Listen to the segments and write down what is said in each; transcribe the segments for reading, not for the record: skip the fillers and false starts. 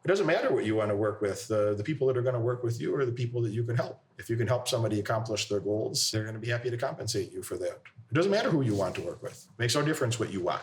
It doesn't matter what you want to work with. The people that are going to work with you are the people that you can help. If you can help somebody accomplish their goals, they're going to be happy to compensate you for that. It doesn't matter who you want to work with. It makes no difference what you want.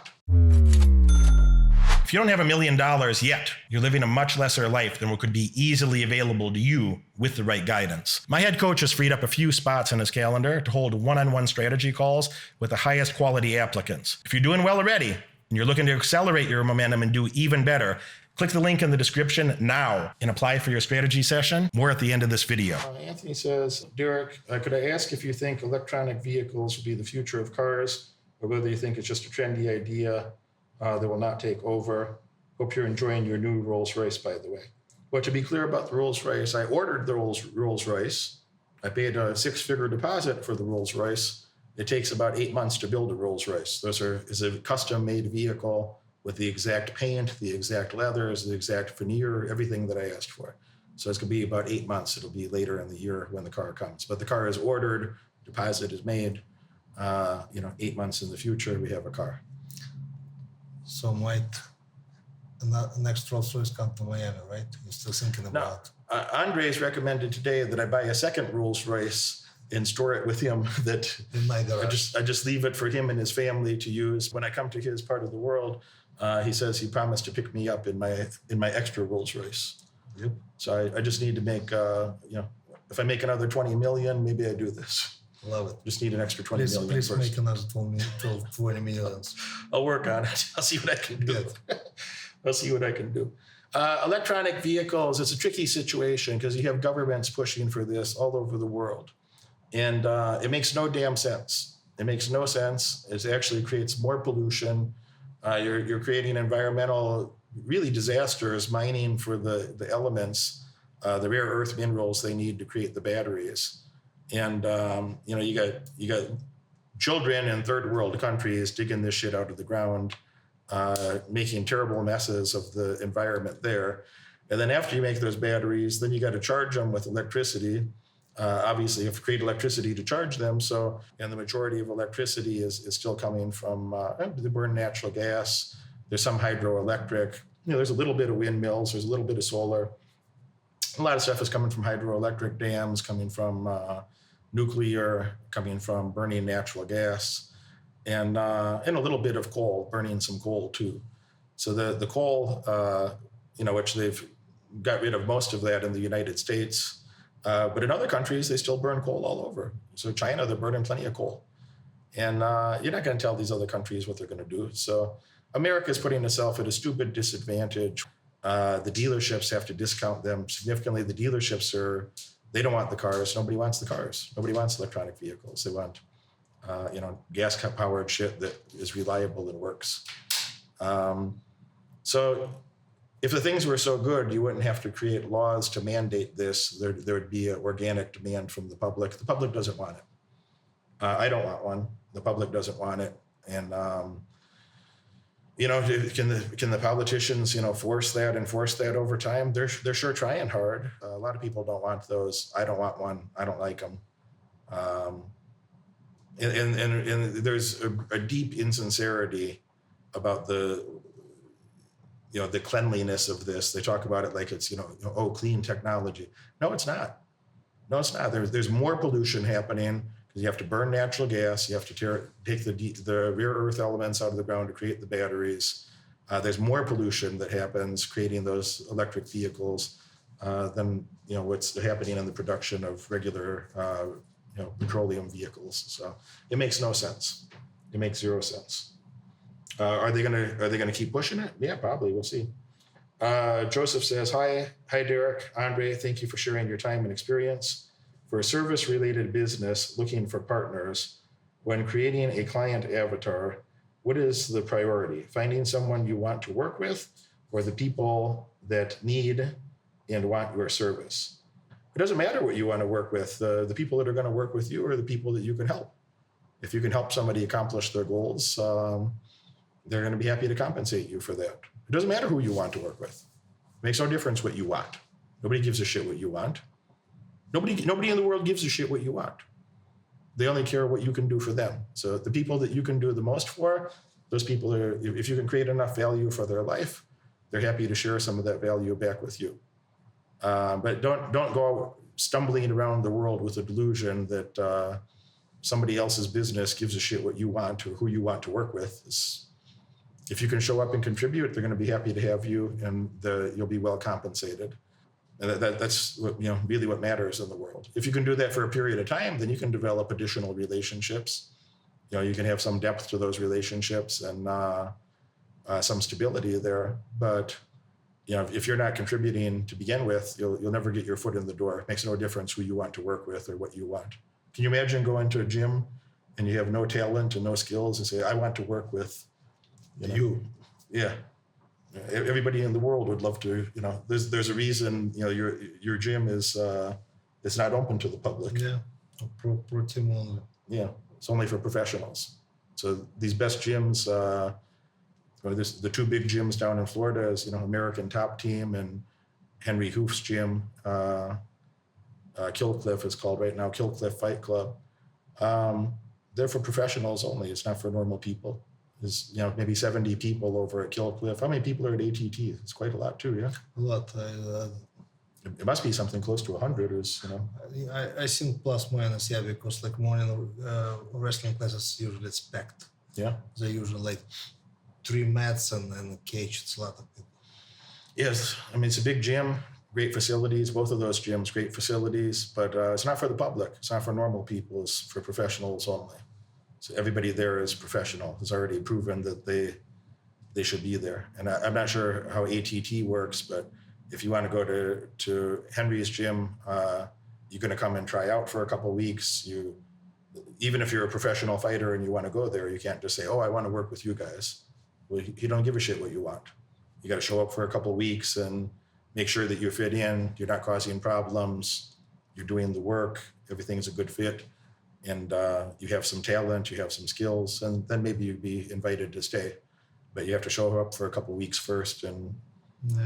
If you don't have $1 million yet, you're living a much lesser life than what could be easily available to you with the right guidance. My head coach has freed up a few spots in his calendar to hold one-on-one strategy calls with the highest quality applicants. If you're doing well already and you're looking to accelerate your momentum and do even better, click the link in the description now and apply for your strategy session. More at the end of this video. Anthony says, Derek, could I ask if you think electronic vehicles will be the future of cars, or whether you think it's just a trendy idea that will not take over? Hope you're enjoying your new Rolls Royce, by the way. But to be clear about the Rolls Royce, I ordered the Rolls Royce. I paid a 6-figure deposit for the Rolls Royce. It takes about 8 months to build a Rolls Royce. Is a custom-made vehicle with the exact paint, the exact leathers, the exact veneer, everything that I asked for. So it's going to be about 8 months. It'll be later in the year when the car comes. But the car is ordered, deposit is made. 8 months in the future, we have a car. So might next Rolls Royce come to Miami, right? You're still thinking about? Andrei's recommended today that I buy a second Rolls Royce and store it with him. That In my garage. I just leave it for him and his family to use. When I come to his part of the world, he says he promised to pick me up in my extra Rolls Royce. Yep. So I just need to make if I make another 20 million, maybe I do this. Love it. Just need an extra 20 million Please first. make another 20 millions. I'll work on it. I'll see what I can do. Good. I'll see what I can do. Electronic vehicles, it's a tricky situation because you have governments pushing for this all over the world. And it makes no damn sense. It makes no sense. It actually creates more pollution. You're creating environmental, really disasters, mining for the elements, the rare earth minerals they need to create the batteries. And you got children in third world countries digging this shit out of the ground, making terrible messes of the environment there. And then after you make those batteries, then you got to charge them with electricity. Obviously, you have to create electricity to charge them. And the majority of electricity is still coming from they burn natural gas. There's some hydroelectric. There's a little bit of windmills. There's a little bit of solar. A lot of stuff is coming from hydroelectric dams, coming from nuclear, coming from burning natural gas, and a little bit of coal, burning some coal too. So the coal, which they've got rid of most of that in the United States, but in other countries they still burn coal all over. So China, they're burning plenty of coal, and you're not going to tell these other countries what they're going to do. So America's putting itself at a stupid disadvantage. The dealerships have to discount them significantly. The dealerships they don't want the cars. Nobody wants the cars. Nobody wants electronic vehicles. They want, gas-powered shit that is reliable and works. So if the things were so good, you wouldn't have to create laws to mandate this. There would be an organic demand from the public. The public doesn't want it. I don't want one. The public doesn't want it. And, can the politicians, enforce that over time? They're sure trying hard. A lot of people don't want those. I don't want one. I don't like them. And there's a deep insincerity about the cleanliness of this. They talk about it like it's, clean technology. No, it's not. No, it's not. There's more pollution happening. You have to burn natural gas. You have to take the rare earth elements out of the ground to create the batteries. There's more pollution that happens creating those electric vehicles than what's happening in the production of regular petroleum vehicles. So it makes no sense. It makes zero sense. Are they gonna keep pushing it? Yeah, probably. We'll see. Joseph says, Hi Derek, Andrei. Thank you for sharing your time and experience. For a service-related business looking for partners, when creating a client avatar, what is the priority? Finding someone you want to work with, or the people that need and want your service? It doesn't matter what you want to work with. The people that are going to work with you are the people that you can help. If you can help somebody accomplish their goals, they're going to be happy to compensate you for that. It doesn't matter who you want to work with. It makes no difference what you want. Nobody gives a shit what you want. Nobody in the world gives a shit what you want. They only care what you can do for them. So the people that you can do the most for, those people if you can create enough value for their life, they're happy to share some of that value back with you. But don't go stumbling around the world with a delusion that somebody else's business gives a shit what you want or who you want to work with. If you can show up and contribute, they're going to be happy to have you, and you'll be well compensated. And that's what, really what matters in the world. If you can do that for a period of time, then you can develop additional relationships. You can have some depth to those relationships and some stability there. But if you're not contributing to begin with, you'll never get your foot in the door. It makes no difference who you want to work with or what you want. Can you imagine going to a gym and you have no talent and no skills and say, I want to work with you? Yeah. Everybody in the world would love to, there's a reason, your gym is it's not open to the public. Yeah. Pro team only. Yeah. It's only for professionals. So these best gyms, the two big gyms down in Florida is, American Top Team and Henry Hoof's gym. Killcliff is called right now, Killcliff Fight Club. They're for professionals only. It's not for normal people. There's, maybe 70 people over at Killcliff. How many people are at ATT? It's quite a lot too, yeah? A lot. It must be something close to 100 I think plus minus, yeah, because like morning wrestling classes usually it's packed. Yeah. They're usually like 3 mats and a cage. It's a lot of people. Yes, it's a big gym, great facilities. Both of those gyms, great facilities, but it's not for the public. It's not for normal people. It's for professionals only. So everybody there is professional. It's already proven that they should be there. And I'm not sure how ATT works, but if you want to go to Henry's gym, you're going to come and try out for a couple of weeks. Even if you're a professional fighter and you want to go there, you can't just say, I want to work with you guys. Well, you don't give a shit what you want. You got to show up for a couple of weeks and make sure that you fit in. You're not causing problems. You're doing the work. Everything's a good fit. And you have some talent, you have some skills, and then maybe you'd be invited to stay. But you have to show up for a couple of weeks first and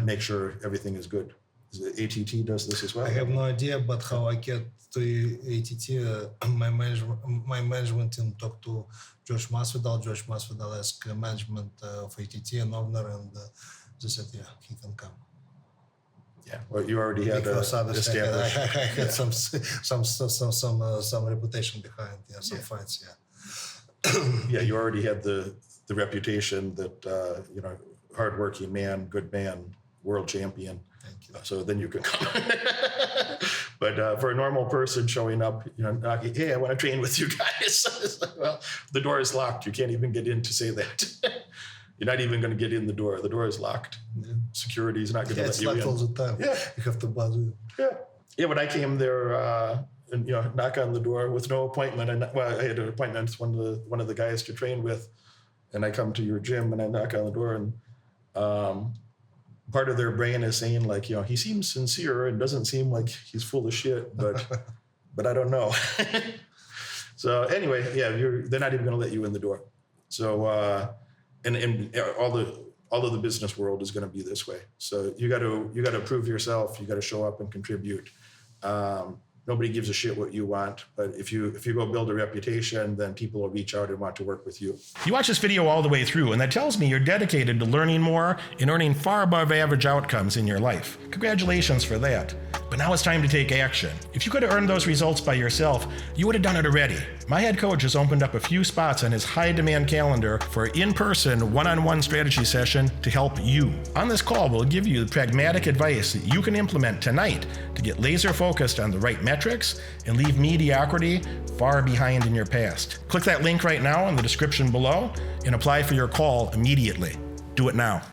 make sure everything is good. ATT does this as well? I have no idea, but how I get to ATT, my management team talked to Josh Masvidal. Josh Masvidal asked management of ATT and owner, and they said, yeah, he can come. Yeah, well, you already had established. I had some reputation behind, some fights, Yeah, you already had the reputation that hardworking man, good man, world champion. Thank you. So then you can come. But for a normal person showing up, knocking, hey, I want to train with you guys. It's like, well, the door is locked. You can't even get in to say that. You're not even going to get in the door. The door is locked. Yeah. Security is not going to let you in. It's locked all the time. Yeah. You have to buzz it. Yeah. Yeah, when I came there and knock on the door with no appointment, I had an appointment with one of the guys to train with, and I come to your gym and I knock on the door, and part of their brain is saying like, he seems sincere and doesn't seem like he's full of shit, but I don't know. So anyway, yeah, they're not even going to let you in the door. So and all of the business world is going to be this way. So you got to prove yourself. You got to show up and contribute. Nobody gives a shit what you want, but if you go build a reputation, then people will reach out and want to work with you. You watch this video all the way through, and that tells me you're dedicated to learning more and earning far above average outcomes in your life. Congratulations for that. But now it's time to take action. If you could have earned those results by yourself, you would have done it already. My head coach has opened up a few spots on his high-demand calendar for an in-person, one-on-one strategy session to help you. On this call, we'll give you pragmatic advice that you can implement tonight to get laser-focused on the right metrics and leave mediocrity far behind in your past. Click that link right now in the description below and apply for your call immediately. Do it now.